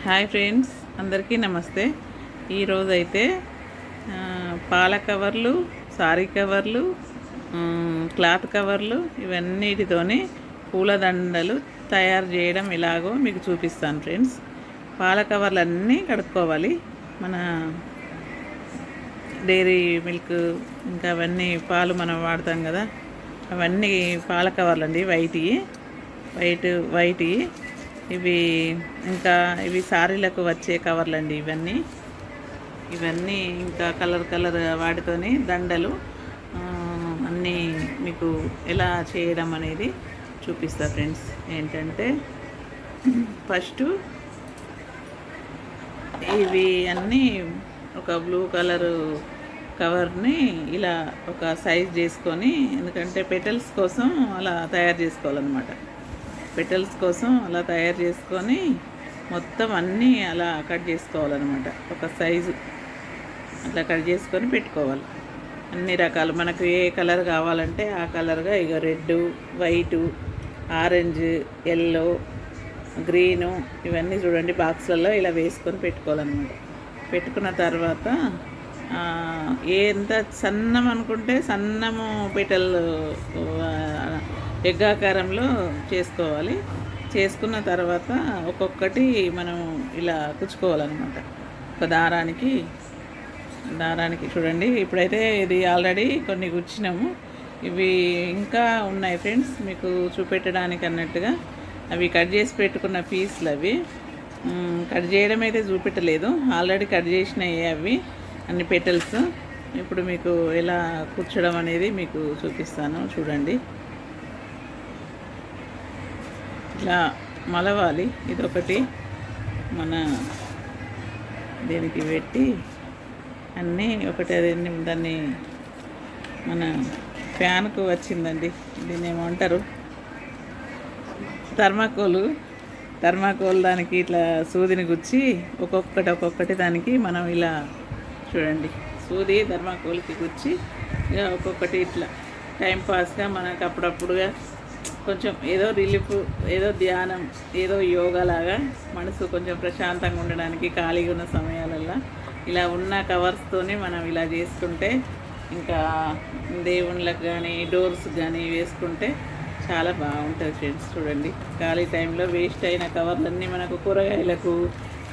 Hi friends, అందరికీ నమస్తే. ఈరోజైతే పాల కవర్లు, సారీ కవర్లు, క్లాత్ కవర్లు ఇవన్నిటితోని పూలదండలు తయారు చేయడం ఎలాగో మీకు చూపిస్తాను ఫ్రెండ్స్. పాల కవర్లు అన్నీ కడుక్కోవాలి. మన డైరీ మిల్క్ ఇంకా అవన్నీ పాలు మనం వాడతాం కదా, అవన్నీ పాల కవర్లు అండి. వైట్ ఇవి ఇంకా ఇవి సారీలకు వచ్చే కవర్లు అండి. ఇవన్నీ ఇంకా కలర్ వాటితోని దండలు అన్నీ మీకు ఎలా చేయడం అనేది చూపిస్తా ఫ్రెండ్స్. ఏంటంటే ఫస్ట్ ఇవి అన్నీ ఒక బ్లూ కలరు కవర్ని ఇలా ఒక సైజ్ చేసుకొని, ఎందుకంటే పెటల్స్ కోసం అలా తయారు చేసుకోవాలన్నమాట. పెటల్స్ కోసం అలా తయారు చేసుకొని మొత్తం అన్నీ అలా కట్ చేసుకోవాలన్నమాట. ఒక సైజు అట్లా కట్ చేసుకొని పెట్టుకోవాలి. అన్ని రకాలు మనకు ఏ కలర్ కావాలంటే ఆ కలర్గా, ఇక red, white, orange, yellow, green ఇవన్నీ చూడండి బాక్స్లలో ఇలా వేసుకొని పెట్టుకోవాలన్నమాట. పెట్టుకున్న తర్వాత ఎంత సన్నం అనుకుంటే సన్నము పెటల్ ఎగ్గాకారంలో చేసుకోవాలి. చేసుకున్న తర్వాత ఒక్కొక్కటి మనం ఇలా కుచ్చుకోవాలన్నమాట. ఒక దారానికి చూడండి. ఇప్పుడైతే ఇది ఆల్రెడీ కొన్ని కుచ్చినాము. ఇవి ఇంకా ఉన్నాయి ఫ్రెండ్స్ మీకు చూపెట్టడానికి అన్నట్టుగా. అవి కట్ చేసి పెట్టుకున్న పీసులు, అవి కట్ చేయడం అయితే చూపెట్టలేదు, ఆల్రెడీ కట్ చేసినాయి అవి అన్ని పెటల్స్. ఇప్పుడు మీకు ఎలా కుచ్చడం అనేది మీకు చూపిస్తాను చూడండి. ఇట్లా మలవాలి. ఇదొకటి మన దీనికి పెట్టి అన్నీ ఒకటి దాన్ని మన ఫ్యాన్కు వచ్చిందండి. దీన్ని ఏమంటారు, థర్మాకోల్ దానికి ఇట్లా సూదిని గుచ్చి ఒక్కొక్కటి దానికి మనం ఇలా చూడండి, సూది థర్మాకోల్కి గుచ్చి ఇక ఒక్కొక్కటి ఇట్లా టైంపాస్గా మనకు అప్పుడప్పుడుగా కొంచెం ఏదో రిలీఫ్, ఏదో ధ్యానం, ఏదో యోగా లాగా మనసు కొంచెం ప్రశాంతంగా ఉండడానికి ఖాళీగా ఉన్న సమయాలల్లో ఇలా ఉన్న కవర్స్తోనే మనం ఇలా చేసుకుంటే, ఇంకా దేవుళ్ళకి కానీ డోర్స్ కానీ వేసుకుంటే చాలా బాగుంటుంది ఫ్రెండ్స్. చూడండి, ఖాళీ టైంలో వేస్ట్ అయిన కవర్లన్నీ మనకు కూరగాయలకు,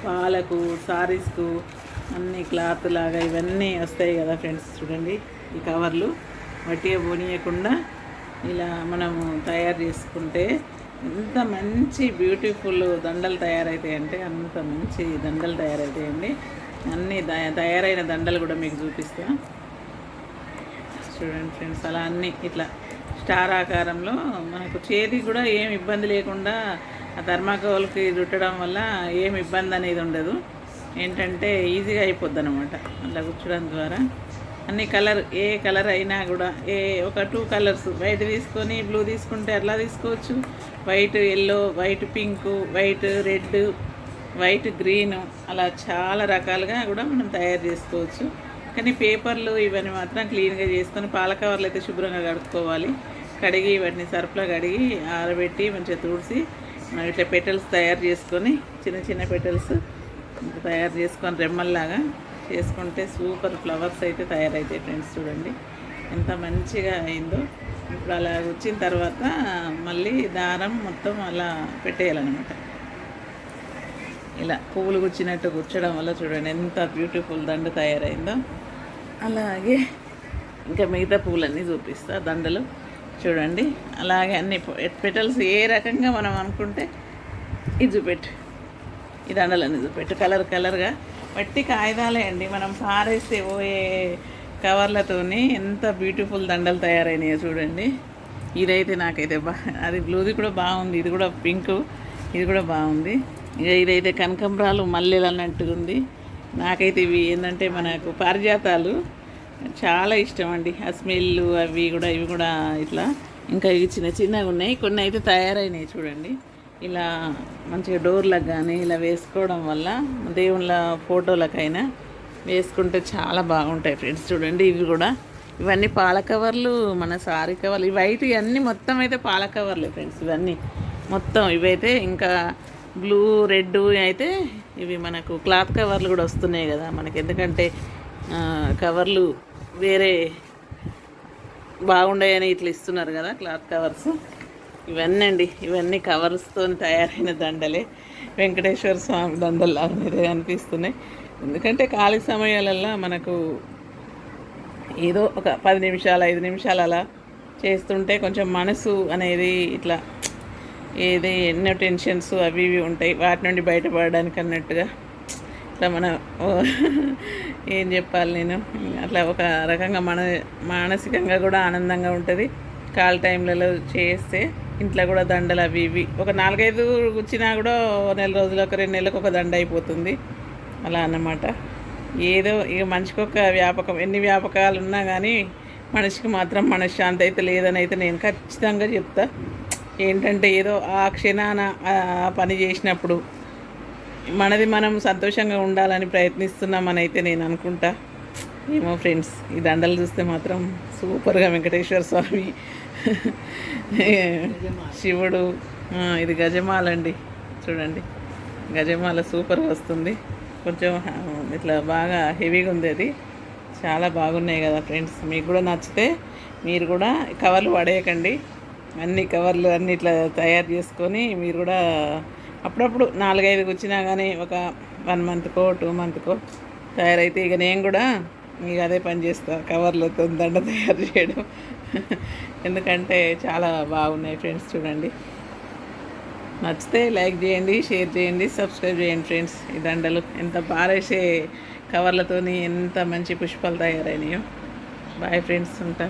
పాలకు, సారీస్కు అన్నీ క్లాత్ లాగా ఇవన్నీ వస్తాయి కదా ఫ్రెండ్స్. చూడండి, ఈ కవర్లు వట్టిగా పోనీయకుండా ఇలా మనము తయారు చేసుకుంటే ఎంత మంచి బ్యూటిఫుల్ దండలు తయారవుతాయంటే అంత మంచి దండలు తయారవుతాయండి. అన్నీ తయారైన దండలు కూడా మీకు చూపిస్తా చూడండి ఫ్రెండ్స్. అలా అన్నీ ఇట్లా స్టార్ ఆకారంలో మనకు చేతి కూడా ఏం ఇబ్బంది లేకుండా ఆ థర్మాకోల్కి చుట్టడం వల్ల ఏం ఇబ్బంది అనేది ఉండదు. ఏంటంటే ఈజీగా అయిపోద్ది అనమాట అట్లా కూర్చోడం ద్వారా. అన్ని ఏ కలర్ అయినా కూడా ఒక 2 కలర్స్, వైట్ తీసుకొని బ్లూ తీసుకుంటే అట్లా తీసుకోవచ్చు, white yellow, white pink, white red, white green, అలా చాలా రకాలుగా కూడా మనం తయారు చేసుకోవచ్చు. కానీ పేపర్లు ఇవన్నీ మాత్రం క్లీన్గా చేసుకొని, పాల కవర్లు అయితే శుభ్రంగా కడుక్కోవాలి. కడిగి వాటిని సర్ఫ్లో కడిగి ఆరబెట్టి మంచిగా తుడిచి మనం ఇట్లా పెటల్స్ తయారు చేసుకొని, చిన్న పెటల్స్ తయారు చేసుకొని రెమ్మల్లాగా చేసుకుంటే సూపర్ ఫ్లవర్స్ అయితే తయారవుతాయి ఫ్రెండ్స్. చూడండి ఎంత మంచిగా అయిందో. ఇప్పుడు అలా వచ్చిన తర్వాత మళ్ళీ దారం మొత్తం అలా పెట్టేయాలన్నమాట. ఇలా పువ్వులు గుచ్చినట్టు గుచ్చడం వల్ల చూడండి ఎంత బ్యూటిఫుల్ దండ తయారైందో. అలాగే ఇంకా మిగతా పువ్వులన్నీ చూపిస్తా, దండలు చూడండి. అలాగే అన్ని పెటల్స్ ఏ రకంగా మనం అనుకుంటే ఇది చూపెట్టు, ఈ దండలన్నీ చూపెట్టు కలర్గా వట్టి కాగితాలే అండి. మనం పారేస్తే పోయే కవర్లతోని ఎంత బ్యూటిఫుల్ దండలు తయారైనాయో చూడండి. ఇదైతే నాకైతే అది బ్లూది కూడా బాగుంది, ఇది కూడా పింకు, ఇది కూడా బాగుంది. ఇక ఇదైతే కనకంబరాలు, మల్లెలు అన్నట్టుగా ఉంది. నాకైతే ఇవి ఏంటంటే మనకు పారిజాతాలు చాలా ఇష్టం అండి. ఆ స్మెల్ ఇవి కూడా ఇట్లా ఇంకా ఇవి చిన్నగా ఉన్నాయి. కొన్ని అయితే తయారైనాయి చూడండి. ఇలా మంచిగా డోర్లకు కానీ ఇలా వేసుకోవడం వల్ల దేవుళ్ళ ఫోటోలకైనా వేసుకుంటే చాలా బాగుంటాయి ఫ్రెండ్స్. చూడండి, ఇవన్నీ పాల కవర్లు, మన సారీ కవర్లు, వైట్ ఇవన్నీ మొత్తం అయితే పాల కవర్లే ఫ్రెండ్స్. ఇవన్నీ మొత్తం ఇవైతే ఇంకా బ్లూ రెడ్ అయితే ఇవి మనకు క్లాత్ కవర్లు కూడా వస్తున్నాయి కదా మనకి, ఎందుకంటే కవర్లు వేరే బాగుండాయని ఇట్లా ఇస్తున్నారు కదా క్లాత్ కవర్స్. ఇవన్నీ అండి, ఇవన్నీ కవర్స్తో తయారైన దండలే. వెంకటేశ్వర స్వామి దండలు లాగా అనిపిస్తున్నాయి. ఎందుకంటే ఖాళీ సమయాలల్లో మనకు ఏదో ఒక 10 నిమిషాలు 5 నిమిషాలు అలా చేస్తుంటే కొంచెం మనసు అనేది ఇట్లా ఏది ఎన్నో టెన్షన్స్ అవి ఇవి ఉంటాయి, వాటి నుండి బయటపడడానికి అన్నట్టుగా ఇట్లా మన ఏం చెప్పాలి నేను, అట్లా ఒక రకంగా మానసికంగా కూడా ఆనందంగా ఉంటుంది. ఖాళీ టైంలలో చేస్తే ఇంట్లో కూడా దండలు అవి ఇవి ఒక 4-5 వచ్చినా కూడా నెల రోజులకు 2 నెలలకు ఒక దండ అయిపోతుంది అలా అన్నమాట. ఏదో ఇక మనిషికి ఒక వ్యాపకం, ఎన్ని వ్యాపకాలు ఉన్నా కానీ మనిషికి మాత్రం మనశ్శాంతి అయితే లేదని అయితే నేను ఖచ్చితంగా చెప్తా. ఏంటంటే ఏదో ఆ క్షణాన ఆ పని చేసినప్పుడు మనది మనం సంతోషంగా ఉండాలని ప్రయత్నిస్తున్నామని అయితే నేను అనుకుంటా. ఏమో ఫ్రెండ్స్, ఈ దండలు చూస్తే మాత్రం సూపర్గా వెంకటేశ్వర స్వామి, శివుడు, ఇది గజమాల అండి చూడండి, గజమాల సూపర్గా వస్తుంది. కొంచెం ఇట్లా బాగా హెవీగా ఉంది, అది చాలా బాగున్నాయి కదా ఫ్రెండ్స్. మీకు కూడా నచ్చితే మీరు కూడా కవర్లు పడేయకండి, అన్ని కవర్లు అన్ని ఇట్లా తయారు చేసుకొని మీరు కూడా అప్పుడప్పుడు 4-5 వచ్చినా కానీ ఒక 1 మంత్కో 2 మంత్కో తయారైతే ఇక నేను కూడా ఇక అదే పని చేస్తా, కవర్లతో దండ తయారు చేయడం. ఎందుకంటే చాలా బాగున్నాయి ఫ్రెండ్స్. చూడండి, నచ్చితే లైక్ చేయండి, షేర్ చేయండి, సబ్స్క్రైబ్ చేయండి ఫ్రెండ్స్. ఈ దండలు ఎంత పారేసే కవర్లతోని ఎంత మంచి పుష్పాలు తయారైనాయో. బాయ్ ఫ్రెండ్స్, ఉంటా.